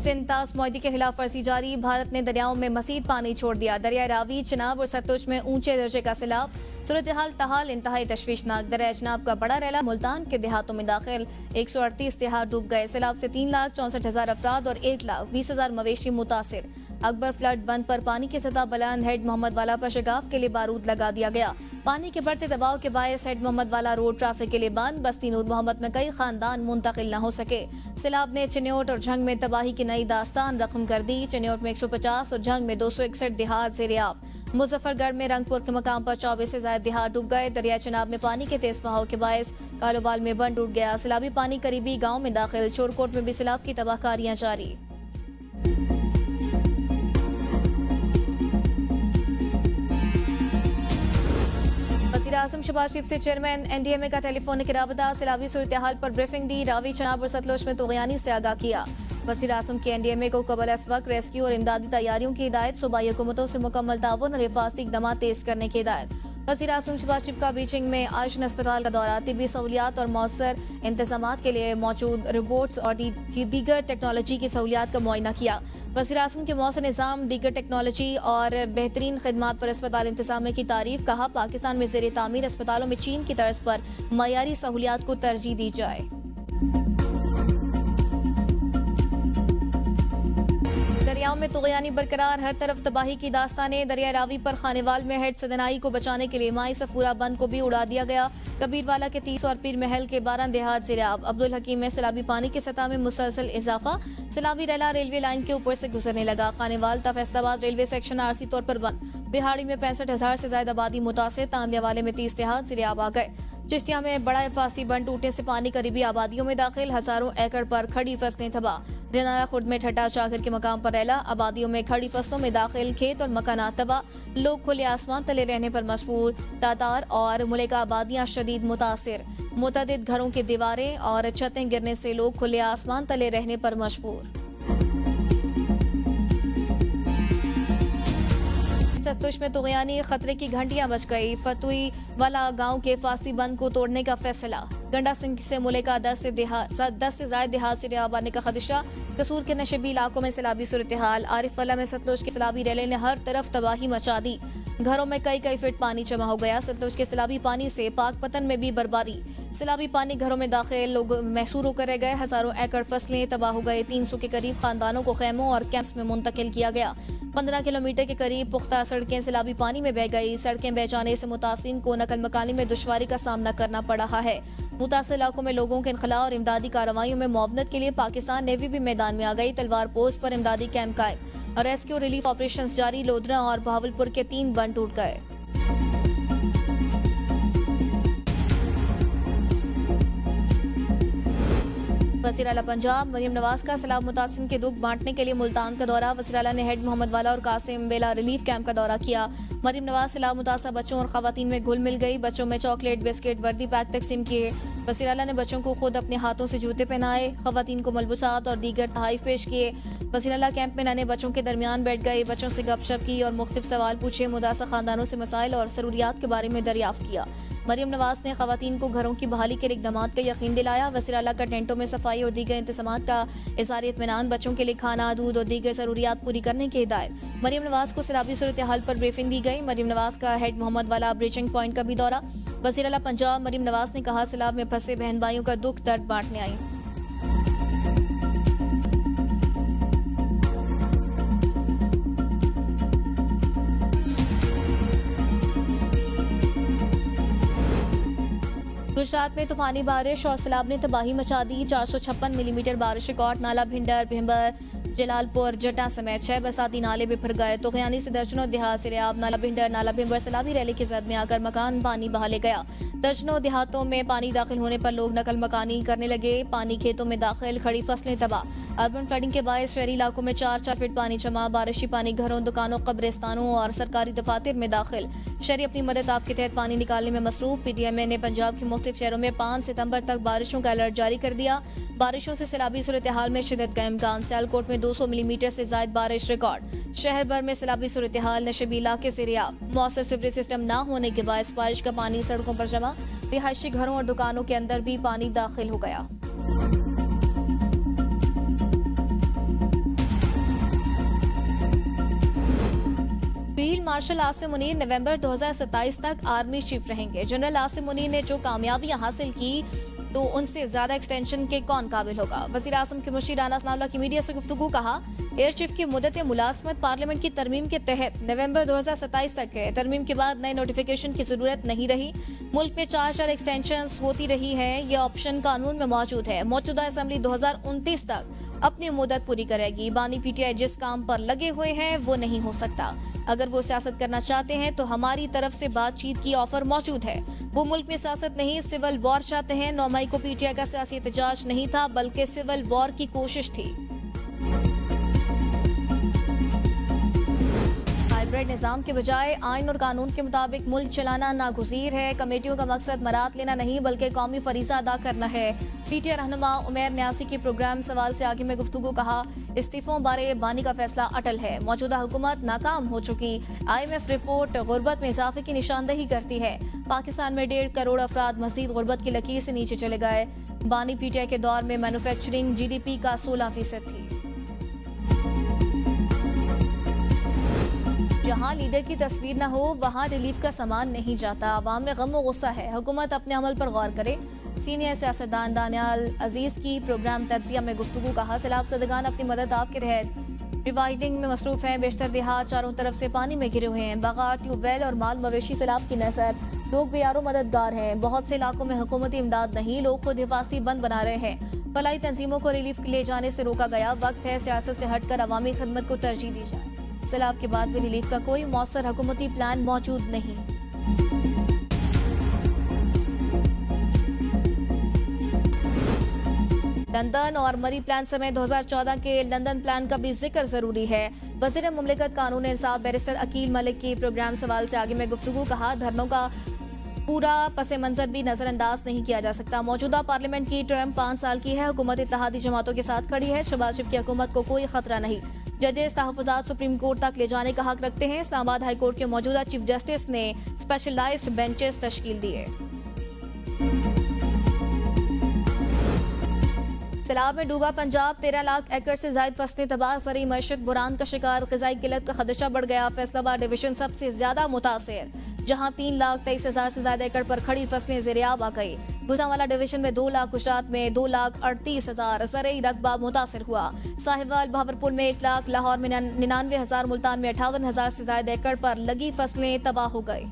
सिंतास मुआहदे के खिलाफ वर्जी जारी। भारत ने दरियाओं में मजीद पानी छोड़ दिया। दरिया रावी, चिनाब और सतलुज में ऊंचे दर्जे का सैलाब। सूरत हाल तहाल इंतहाई तशवीशनाक। दरिया चिनाब का बड़ा रैला मुल्तान के देहातों में दाखिल। 138 देहात डूब गए। सैलाब से 3,64,000 अफराद और 1,20,000 मवेशी मुतासिर। अकबर फ्लड बंद पर पानी की सतह बुलंद। हेड मोहम्मद वाला पर शगाफ के लिए बारूद लगा दिया गया। पानी के बढ़ते दबाव के बायस हेड मोहम्मद वाला रोड ट्रैफिक के लिए बंद। बस्ती नूर मोहम्मद में कई खानदान मुंतकिल न हो सके। सैलाब ने चिन्योट और झंग में तबाही की नई दास्तान रकम कर दी। चिन्योट में 150 और झंग में 261 देहात ज़ेर-ए-आब। मुजफ्फरगढ़ में रंगपुर के मकाम पर 24 से ज्यादा देहात डूब गए। दरिया चिनाब में पानी के तेज बहाव के बायस कालोबाल में बंद टूट गया। सैलाबी पानी करीबी गांव में दाखिल। चोरकोट में भी सैलाब की तबाहकारियां जारी। वज़ीर आज़म शहबाज शरीफ से चेयरमैन NDMA का टेलीफोनिक राबता। सैलाबी सूरत हाल पर ब्रीफिंग दी। रावी, चिनाब और सतलुज में तुग़यानी से आगाह किया। वज़ीर आज़म की NDMA को कबल अस वक्त रेस्क्यू और इमदादी तैयारियों की हिदायत। सूबाई हुकूमतों से मुकम्मल ताउन और हिफाजती इक़दाम तेज करने की हिदायत। वज़ीर आज़म शहबाज शरीफ का बीजिंग में आयुष्मान अस्पताल का दौरा। तिब्बी सहूलियात और मौसर इंतजामात के लिए मौजूद रोबोट्स और दीगर टेक्नोलॉजी की सहूलियात का मुआयना किया। वज़ीर आज़म के मौसर निज़ाम, दीगर टेक्नोलॉजी और बेहतरीन खिदमात पर अस्पताल इंतजाम की तारीफ। कहा, पाकिस्तान में ज़ेर तामीर अस्पतालों में चीन की तर्ज पर मयारी सहूलियात को तरजीह दी जाए। दरियाओं में तुग़यानी बरकरार। हर तरफ तबाही की दास्तानें। दरिया रावी पर खानेवाल में हेड सदनाई को बचाने के लिए माई सफूरा बंद को भी उड़ा दिया गया। कबीरवाला के 30 और पीर महल के 12 देहात ज़ेर-ए-आब। अब्दुल हकीम में सैलाबी पानी की सतह में मुसलसल इजाफा। सैलाबी रैला रेलवे लाइन के ऊपर से गुजरने लगा। खानेवाल ता फैसलाबाद रेलवे सेक्शन आरसी तौर पर बंद। बिहाड़ी में 65,000 से ज्यादा आबादी मुतासिर। तांदियावाले में 30 देहात ज़ेर-ए-आब आ गए। चिश्तिया में बड़ा हिफाजती बंद टूटने से पानी करीबी आबादियों में दाखिल। हजारों एकड़ पर खड़ी फसलें तबाह। रिनाया खुर्द में ठट्टा चाकर के मकाम पर रैला। आबादियों में खड़ी फसलों में दाखिल। खेत और मकानात तबाह। लोग खुले आसमान तले रहने पर मजबूर। तातार और मुलेका आबादियां शदीद मुतासिर। मुतअद्दिद घरों की दीवारें और छतें गिरने से लोग खुले आसमान तले रहने पर मजबूर। सतलुज में तुग़यानी, खतरे की घंटियां बज गई। फतुई वाला गांव के फासी बंद को तोड़ने का फैसला। गंडा सिंह से मुलेका 10 से ज्यादा देहात से आबाने का खदशा। कसूर के नशेबी इलाकों में सैलाबी सूरत हाल। आरिफ वाला में सतलुज की सैलाबी रैले ने हर तरफ तबाही मचा दी। घरों में कई फीट पानी जमा हो गया। सतलुज के सैलाबी पानी से पाकपतन में भी बर्बादी। सैलाबी पानी घरों में दाखिल। लोग महसूर होकर रह गए। हजारों एकड़ फसलें तबाह हो गए। 300 के करीब खानदानों को खैमों और कैंप्स में मुंतकिल किया गया। 15 किलोमीटर के करीब पुख्ता सड़कें सैलाबी पानी में बह गई। सड़कें बह जाने से मुतासिरीन को नकल मकानी में दुश्वारी का सामना करना पड़ रहा है। मुतासिर इलाकों में लोगों के इनखला और इमदादी कार्रवाइयों में मुआवनत के लिए पाकिस्तान नेवी भी मैदान में आ गई। तलवार पोस्ट पर इमदादी कैंप कायम और रेस्क्यू रिलीफ ऑपरेशन जारी। लोधरा और बहावलपुर के 3 बंद टूट गए। वज़ीर आला पंजाब मरियम नवाज का सैलाब मुतासिर के दुख बांटने के लिए मुल्तान का दौरा। वज़ीर आला ने हेड मोहम्मद वाला और कासिम बेला रिलीफ कैंप का दौरा किया। मरियम नवाज सैलाब मुतासर बच्चों और खवातीन में घुल मिल गई। बच्चों में चॉकलेट, बिस्किट, वर्दी पैक तकसीम किए। वज़ीर आला ने बच्चों को खुद अपने हाथों से जूते पहनाए। खवातीन को मलबूसात और दीगर तोहफे पेश किए। वज़ीर आला कैंप में नन्हे बच्चों के दरमियान बैठ गए। बच्चों से गपशप की और मुख्तलिफ सवाल पूछे। मुतासर खानदानों से मसाइल और ज़रूरियात के बारे में दरियाफ्त किया। मरियम नवाज ने खवातीन को घरों की बहाली के इक़दामात का यकीन दिलाया। वज़ीर आला का टेंटों में सफाई और दीगर इंतज़ामात का इज़हार इत्मीनान। बच्चों के लिए खाना, दूध और दीगर ज़रूरियात पूरी करने की हिदायत। मरियम नवाज को सैलाबी सूरत हाल पर ब्रीफिंग दी गई। मरियम नवाज का हेड मोहम्मद वाला ब्रीचिंग पॉइंट का भी दौरा। वज़ीर आला पंजाब मरियम नवाज ने कहा, सैलाब में फंसे बहन भाइयों का दुख दर्द बांटने आई। गुजरात में तूफानी बारिश और सैलाब ने तबाही मचा दी। 456 मिलीमीटर बारिश रिकॉर्ड। नाला भिंडर, भिंबर, जलालपुर, जटा समेत 6 बरसाती नाले बिफर गए। तुग़यानी से दर्जनों देहात ज़ेर-ए-आब। नाला भिंडर, नाला भिंबर सैलाबी रैली की जद में आकर मकान पानी बहा ले गया। दर्जनों देहातों में पानी दाखिल होने पर लोग नकल मकानी करने लगे। पानी खेतों में दाखिल, खड़ी फसलें तबाह। अर्बन फ्लडिंग के बायस शहरी इलाकों में 4 फीट पानी जमा। बारिशी पानी घरों, दुकानों, कब्रिस्तानों और सरकारी दफातर में दाखिल। शहरी अपनी मदद आप के तहत पानी निकालने में मसरूफ। PTMA ने पंजाब के मुख्तलिफ शहरों में 5 सितंबर तक बारिशों का अलर्ट जारी कर दिया। बारिशों से सैलाबी सूरत हाल में शिदत का इम्कान। सियालकोट में 200 मिलीमीटर से ज्यादा बारिश रिकॉर्ड। शहर भर में सैलाबी सूरत हाल। नशेबी इलाके ज़ेर-ए-आब। मौसर सीवरेज सिस्टम न होने के बायस बारिश का पानी सड़कों पर जमा। रिहायशी घरों और दुकानों के अंदर भी पानी दाखिल हो गया। मार्शल आसिम मुनीर नवंबर 2027 तक आर्मी चीफ रहेंगे। जनरल आसिम मुनीर ने जो कामयाबियां हासिल की तो उनसे ज्यादा एक्सटेंशन के कौन काबिल होगा। वजीर आजम के मुशीर राना सनाउल्लाह की मीडिया से गुफ्तगू। कहा, एयर चीफ की मुद्दत मुलाजमत पार्लियामेंट की तरमीम के तहत नवंबर 2027 तक है। तरमीम के बाद नए नोटिफिकेशन की जरूरत नहीं रही। मुल्क में 4 एक्सटेंशन होती रही है, ये ऑप्शन कानून में मौजूद है। मौजूदा असम्बली 2029 तक अपनी मुद्दत पूरी करेगी। बानी पीटीआई जिस काम पर लगे हुए हैं वो नहीं हो सकता। अगर वो सियासत करना चाहते हैं तो हमारी तरफ से बातचीत की ऑफर मौजूद है। वो मुल्क में सियासत नहीं, सिविल वॉर चाहते हैं। 9 मई को पीटीआई का सियासी एहतजाज नहीं था बल्कि सिविल वॉर की कोशिश थी। हाइब्रिड निजाम के बजाय आइन और कानून के मुताबिक मुल्क चलाना नागुज़ीर है। कमेटियों का मकसद मरात लेना नहीं बल्कि कौमी फरीज़ा अदा करना है। पीटीआई रहनुमा उमैर न्यासी की प्रोग्राम सवाल से आगे में गुफ्तगू। कहा, इस्तीफों बारे बानी का फैसला अटल है। मौजूदा हुकूमत नाकाम हो चुकी। IMF रिपोर्ट गुर्बत में इजाफे की निशानदही करती है। पाकिस्तान में 1.5 करोड़ अफराद मजीद गुर्बत की लकीर से नीचे चले गए। बानी पीटीआई के दौर में मैन्युफैक्चरिंग GDP का 16% थी। जहां लीडर की तस्वीर न हो वहां रिलीफ का सामान नहीं जाता। आवाम में गम व गुस्सा है, हुकूमत अपने अमल पर गौर करे। सीनियर सियासतदान दानियाल अजीज की प्रोग्राम तज्जिया में गुफ्तगू। कहा, सैलाब ज़दगान अपनी मदद आपके तहत रिवाइडिंग में मसरूफ हैं। बेशतर देहात चारों तरफ से पानी में घिरे हुए हैं। बागार, ट्यूबवेल और माल मवेशी सैलाब की नजर। लोग बेयारो मददगार हैं। बहुत से इलाकों में हुकूमती इमदाद नहीं, लोग खुद हिफाजती बंद बना रहे हैं। फलाई तंजीमों को रिलीफ ले जाने से रोका गया। वक्त है सियासत से हटकर अवामी खिदमत को तरजीह दी जाए। सैलाब के बाद भी रिलीफ का कोई मौसर हुकूमती प्लान मौजूद नहीं। लंदन और मरी प्लान समेत 2014 के लंदन प्लान का भी जिक्र जरूरी है। वज़ीर मुमलिकत कानून इंसाफ बैरिस्टर अकील मलिक की प्रोग्राम सवाल से आगे में गुफ्तगू। कहा, धरनों का पूरा पस मंजर भी नजरअंदाज नहीं किया जा सकता। मौजूदा पार्लियामेंट की टर्म 5 साल की है। हुकूमत इत्तेहादी जमातों के साथ खड़ी है। शहबाज शरीफ की हुकूमत को कोई खतरा नहीं। जजेस तहफ़्फ़ुज़ात सुप्रीम कोर्ट तक ले जाने का हक रखते हैं। इस्लामाबाद हाई कोर्ट के मौजूदा चीफ जस्टिस ने स्पेशलाइज्ड बेंचेस तश्कील दिए। सैलाब में डूबा पंजाब, 13 लाख एकड़ से ज्यादा फसलें तबाह। ज़रूरी मईशत बुरान का शिकार, ग़िज़ाई किल्लत का खदशा बढ़ गया। फैसलाबाद डिवीजन सबसे ज्यादा मुतासिर, जहां 3,23,000 से ज्यादा एकड़ पर खड़ी फसलें ज़ेरियाब आ गई। गुजरांवाला डिवीजन में 2 लाख, गुजरात में 2,38,000 ज़रूरी रकबा मुतासिर हुआ। साहिवाल, बहावलपुर में 1 लाख, लाहौर में 99,000, मुल्तान में 58,000 से ज्यादा एकड़ पर लगी फसलें तबाह हो गई।